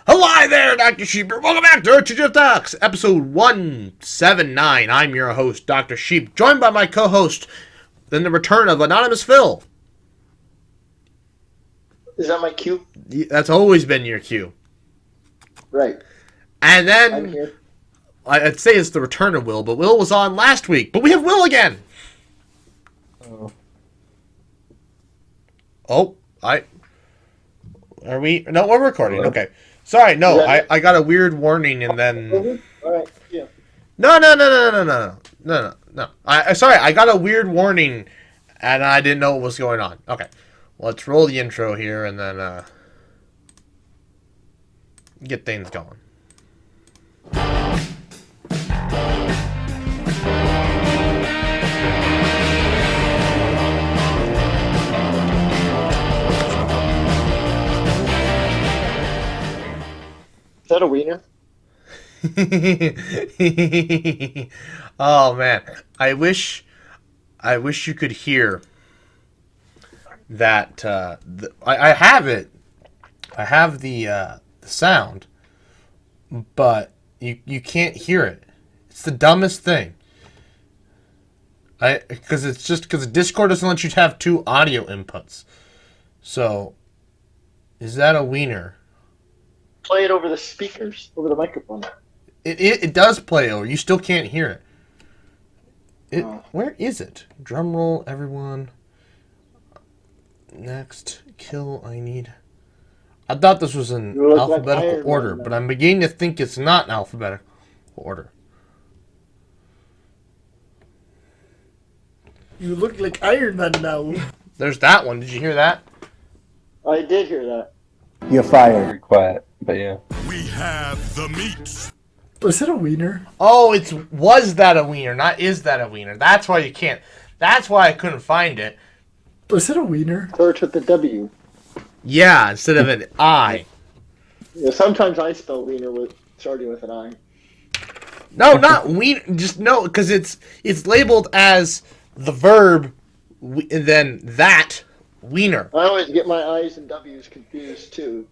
Hello there, Dr. Sheep. Welcome back to TGIF Talks, episode 179. I'm your host, Dr. Sheep, joined by my co-host, then the return of Anonymous Phil. Is that my cue? That's always been your cue. Right. And I'm then, here. I'd say it's the return of Will, but Will was on last week. But we have Will again. Are we? No, we're recording. Hello? Okay. Sorry, no, Is that I got a weird warning and then... All right. Yeah. No. Sorry, I got a weird warning, and I didn't know what was going on. Okay, let's roll the intro here, and then get things going. Is that a wiener? Oh man, I wish you could hear that. I have it. I have the sound, but you can't hear it. It's the dumbest thing. Because Discord doesn't let you have two audio inputs. So, is that a wiener? Play it over the speakers, over the microphone. It does play over. You still can't hear it. Oh. Where is it? Drum roll, everyone. Next kill I need. I thought this was in You look like alphabetical Iron order, Man but now. I'm beginning to think it's not in alphabetical order. You look like Iron Man now. There's that one. Did you hear that? I did hear that. You're fired. Very quiet, but yeah. We have the meat. Was it a wiener? Oh, it's was that a wiener, not is that a wiener. That's why you can't. That's why I couldn't find it. Was it a wiener? Starts with the W. Yeah, instead of an I. Yeah, sometimes I spell wiener with starting with an I. No, not wiener. Just no, because it's labeled as the verb, and then that wiener. I always get my I's and W's confused too.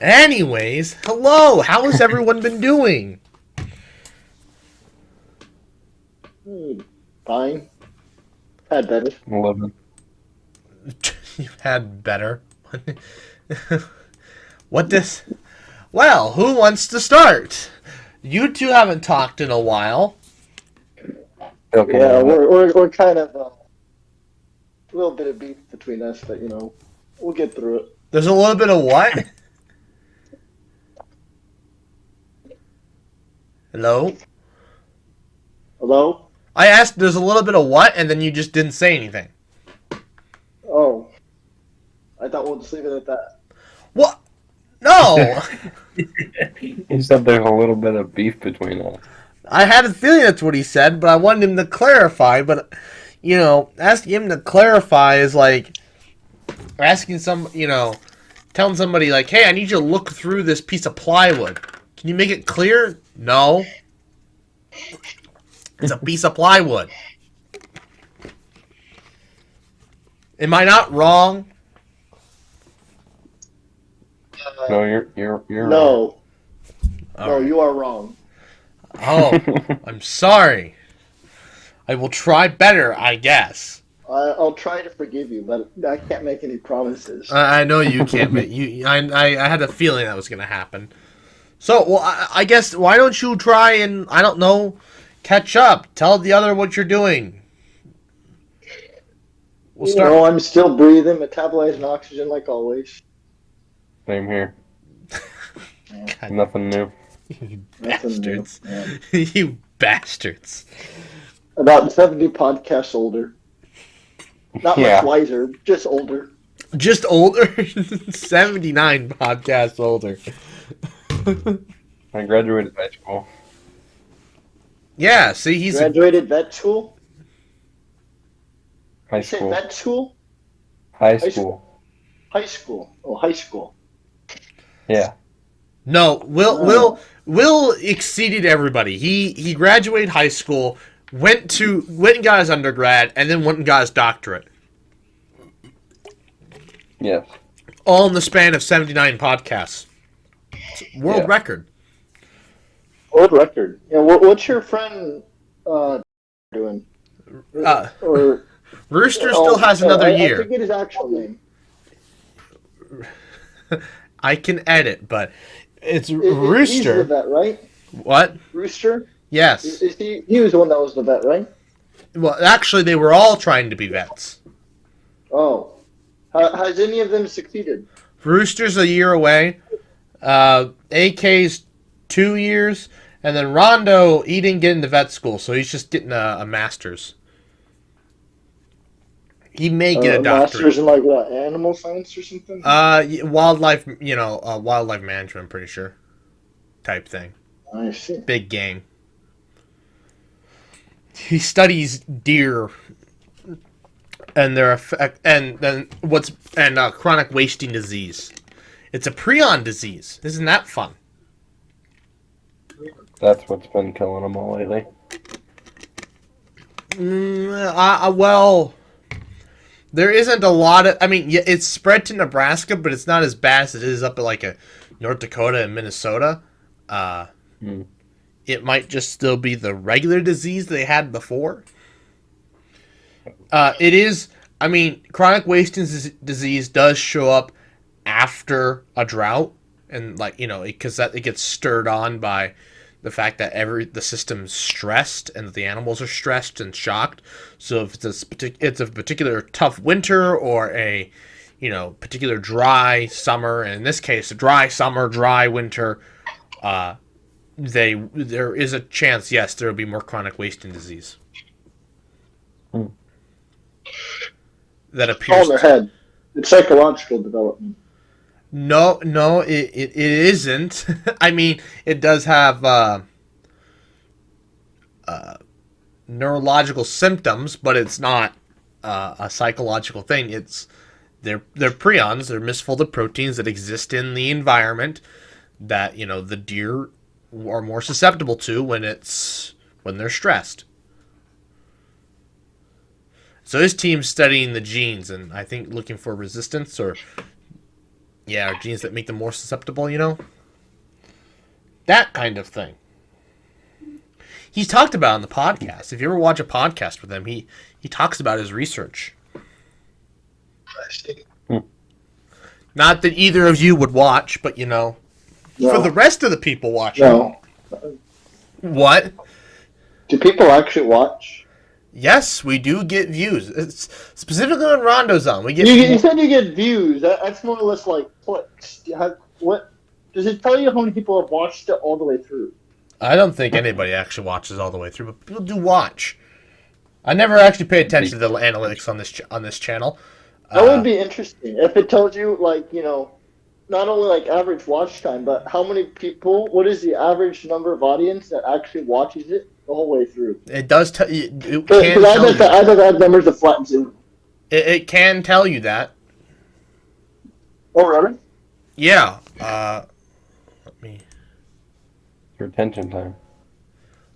Anyways, hello. How has everyone been doing? Fine. Had better. 11. You've had better. What this? Well, who wants to start? You two haven't talked in a while. Okay. Yeah, we're kind of a little bit of beef between us, but we'll get through it. There's a little bit of what? Hello? Hello? I asked there's a little bit of what, and then you just didn't say anything. Oh. I thought we'll just leave it at that. What? No! He said there's a little bit of beef between us. I had a feeling that's what he said, but I wanted him to clarify. But, asking him to clarify is like asking telling somebody, like, hey, I need you to look through this piece of plywood. Can you make it clear? No. It's a piece of plywood. Am I not wrong? No, you're No. All No, right. you are wrong. Oh, I'm sorry. I will try better, I guess. I'll try to forgive you, but I can't make any promises. I know you can't, but I had a feeling that was going to happen. So, well, I guess, why don't you try and, I don't know, catch up. Tell the other what you're doing. We'll start. I'm still breathing, metabolizing oxygen like always. Same here. God, Nothing new. you Nothing new, bastards. yeah. You bastards. About 70 podcasts older. Not Yeah. much wiser, just older. Just older? 79 podcasts older. I graduated high school. Yeah, see, he's... Graduated vet school? High You say school. vet school? High High school. High school. Oh, high school. Yeah. No, Will exceeded everybody. He graduated high school, went and got his undergrad, and then went and got his doctorate. Yes. All in the span of 79 podcasts. It's a world record. World record. Yeah. What's your friend doing? Or Rooster still has another I year. forget his actual name. I can edit, but it's He's Rooster. the vet, right? What? Rooster? Yes. Is he was the one that was the vet, right? Well, actually, they were all trying to be vets. Oh. Has any of them succeeded? Rooster's a year away. AK's 2 years. And then Rondo, he didn't get into vet school, so he's just getting a master's. He may get a doctorate. Master's in like what, animal science or something? Wildlife, wildlife management, I'm pretty sure. Type thing. I see. Big game. He studies deer and their effect, and then chronic wasting disease. It's a prion disease. Isn't that fun? That's what's been killing them all lately. Well, there isn't a lot of. I mean, yeah, it's spread to Nebraska, but it's not as bad as it is up at like North Dakota and Minnesota. It might just still be the regular disease they had before. It is. I mean, chronic wasting disease does show up after a drought, and because it gets stirred on by the fact that the system's stressed and the animals are stressed and shocked. So if it's a particular tough winter or a particular dry summer, and in this case a dry summer, dry winter, there is a chance, yes, there will be more chronic wasting disease. That appears on their head. It's psychological development. No, it isn't. I mean, it does have neurological symptoms, but it's not a psychological thing. They're prions, they're misfolded proteins that exist in the environment that the deer are more susceptible to when they're stressed. So his team's studying the genes and I think looking for resistance or genes that make them more susceptible, that kind of thing. He's talked about it on the podcast. If you ever watch a podcast with him, he talks about his research. I see. Not that either of you would watch, but No. for the rest of the people watching. No. What? Do people actually watch? Yes, we do get views. It's specifically on Rondo's Zone. We get. You said you get views. That's more or less like clicks. What does it tell you how many people have watched it all the way through? I don't think anybody actually watches all the way through, but people do watch. I never actually pay attention to the analytics on this channel. That would be interesting if it tells you not only like average watch time, but how many people. What is the average number of audience that actually watches it the whole way through? It does tell you. Because I bet that numbers are flat and zero. It can tell you that. Oh, really? Yeah. Let me. Retention time.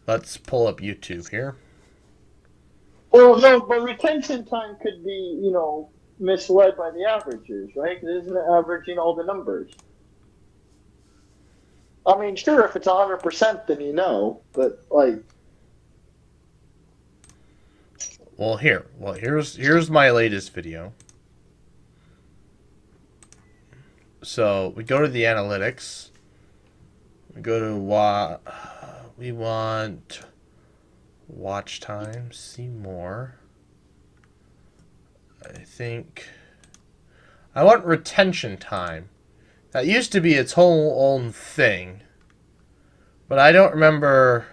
Let's pull up YouTube here. Well, no, but retention time could be, misled by the averages, right? Because isn't it averaging all the numbers? I mean, sure, if it's 100%, then but Well, here's my latest video. So we go to the analytics. We go to we want watch time, see more. I think I want retention time. That used to be its whole own thing. But I don't remember.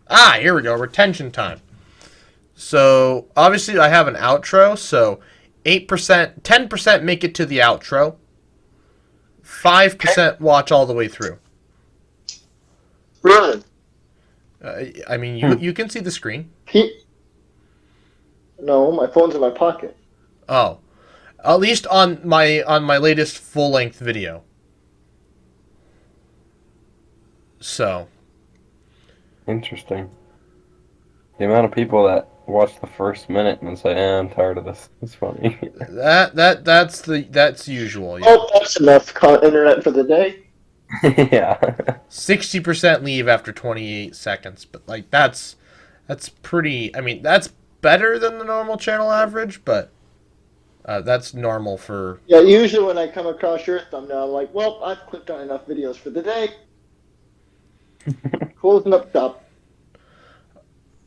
Here we go, retention time. So obviously I have an outro, so 8%, 10% make it to the outro. 5% watch all the way through. really? I mean, you can see the screen. No, my phone's in my pocket. Oh, at least on my latest full length video. So Interesting. The amount of people that watch the first minute and say, I'm tired of this. It's funny. That's usual. Yeah. Oh, that's enough internet for the day. Yeah. 60% leave after 28 seconds, but like that's pretty. I mean, that's better than the normal channel average, but that's normal for. Yeah, usually when I come across your thumbnail, I'm like, well, I've clicked on enough videos for the day. Closing up shop.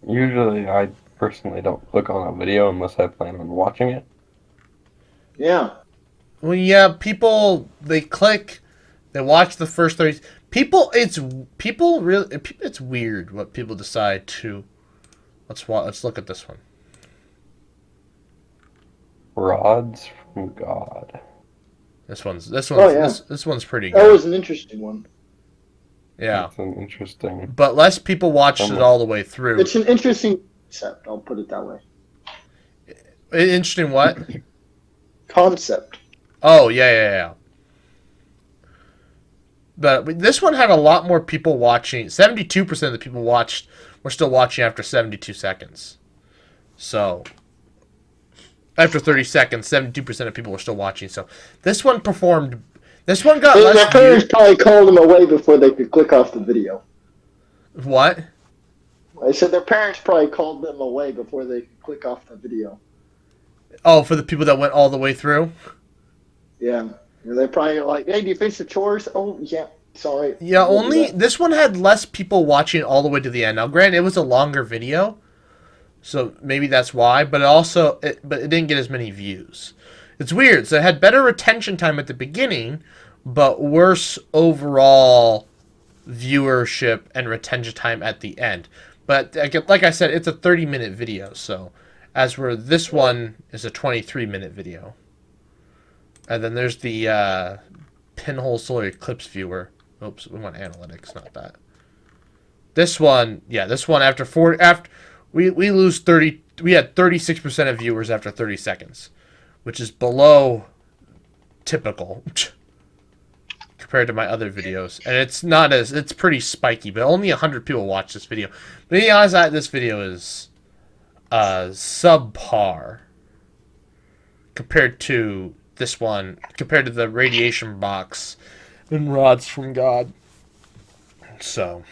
Usually, I personally don't click on a video unless I plan on watching it. Yeah. Well, yeah, people they click, they watch the first 30. People really. It's weird what people decide to. Let's look at this one. Rods from God. This one's this one's pretty That good. was an interesting one. Yeah, That's an interesting. but less people watched it all the way through. It's an interesting concept, I'll put it that way. Interesting what? Concept. Oh, yeah. But this one had a lot more people watching. 72% of the people were still watching after 72 seconds. So, after 30 seconds, 72% of people were still watching. So, this one performed. This one got Their less parents views. probably called them away before they could click off the video. What? I said their parents probably called them away before they could click off the video. Oh, for the people that went all the way through? Yeah. And they're probably like, hey, do you finish the chores? Oh, yeah. Sorry. Yeah, this one had less people watching all the way to the end. Now, granted, it was a longer video, so maybe that's why. But it didn't get as many views. It's weird. So it had better retention time at the beginning, but worse overall viewership and retention time at the end. But like I said, it's a 30-minute video. So as where this one is a 23-minute video. And then there's the pinhole solar eclipse viewer. Oops, we want analytics, not that. This one after we lose 30. We had 36% of viewers after 30 seconds, which is below typical compared to my other videos. And it's pretty spiky, but only 100 people watch this video. But to be honest, this video is subpar compared to this one, compared to the radiation box and rods from God. So,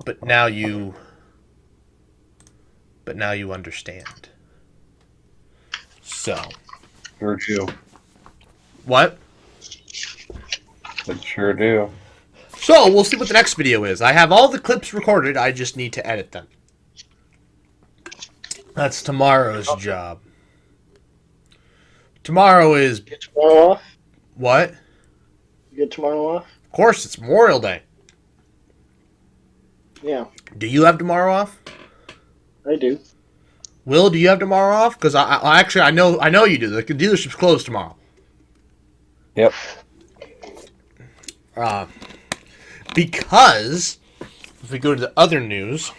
but now you understand. So, Sure do. what? I sure do. So, we'll see what the next video is. I have all the clips recorded, I just need to edit them. That's tomorrow's job. Tomorrow is... Get tomorrow off? What? You get tomorrow off? Of course, it's Memorial Day. Yeah, Do you have tomorrow off? I do. Will, do you have tomorrow off? Because I actually, I know you do. The dealership's closed tomorrow. Yep. Because, if we go to the other news...